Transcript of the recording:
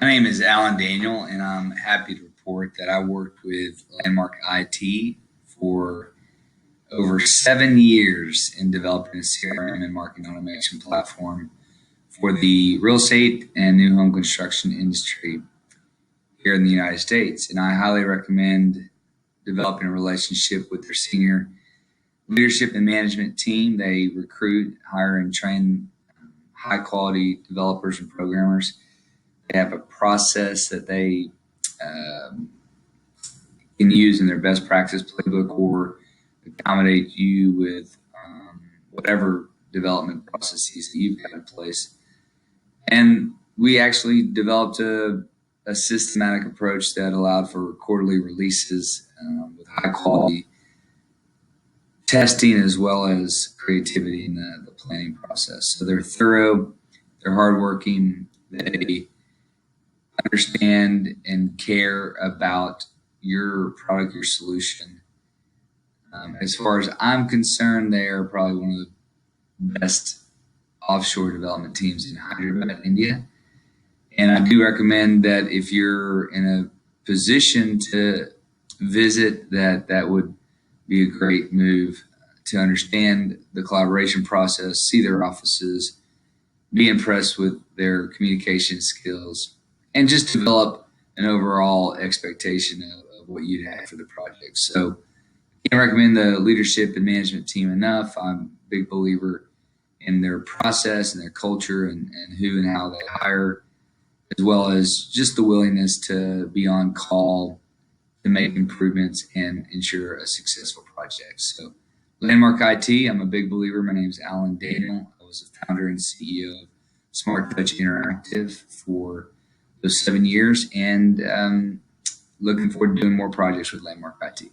My name is Alan Daniel, and I'm happy to report that I worked with Landmark IT for over 7 years in developing a CRM and marketing automation platform for the real estate and new home construction industry here in the United States. And I highly recommend developing a relationship with their senior leadership and management team. They recruit, hire, and train high quality developers and programmers. They have a process that they can use in their best practice playbook or accommodate you with whatever development processes that you've got in place. And we actually developed a systematic approach that allowed for quarterly releases with high quality testing as well as creativity in the planning process. So they're thorough, they're hardworking, they understand and care about your product, your solution. As far as I'm concerned, they are probably one of the best offshore development teams in Hyderabad, India. And I do recommend that if you're in a position to visit, that would be a great move to understand the collaboration process, see their offices, be impressed with their communication skills, and just develop an overall expectation of what you'd have for the project. So I can't recommend the leadership and management team enough. I'm a big believer in their process and their culture and who and how they hire, as well as just the willingness to be on call to make improvements and ensure a successful project. So Landmark IT, I'm a big believer. My name is Alan Daniel. I was the founder and CEO of Smart Touch Interactive for those 7 years, and looking forward to doing more projects with Landmark IT.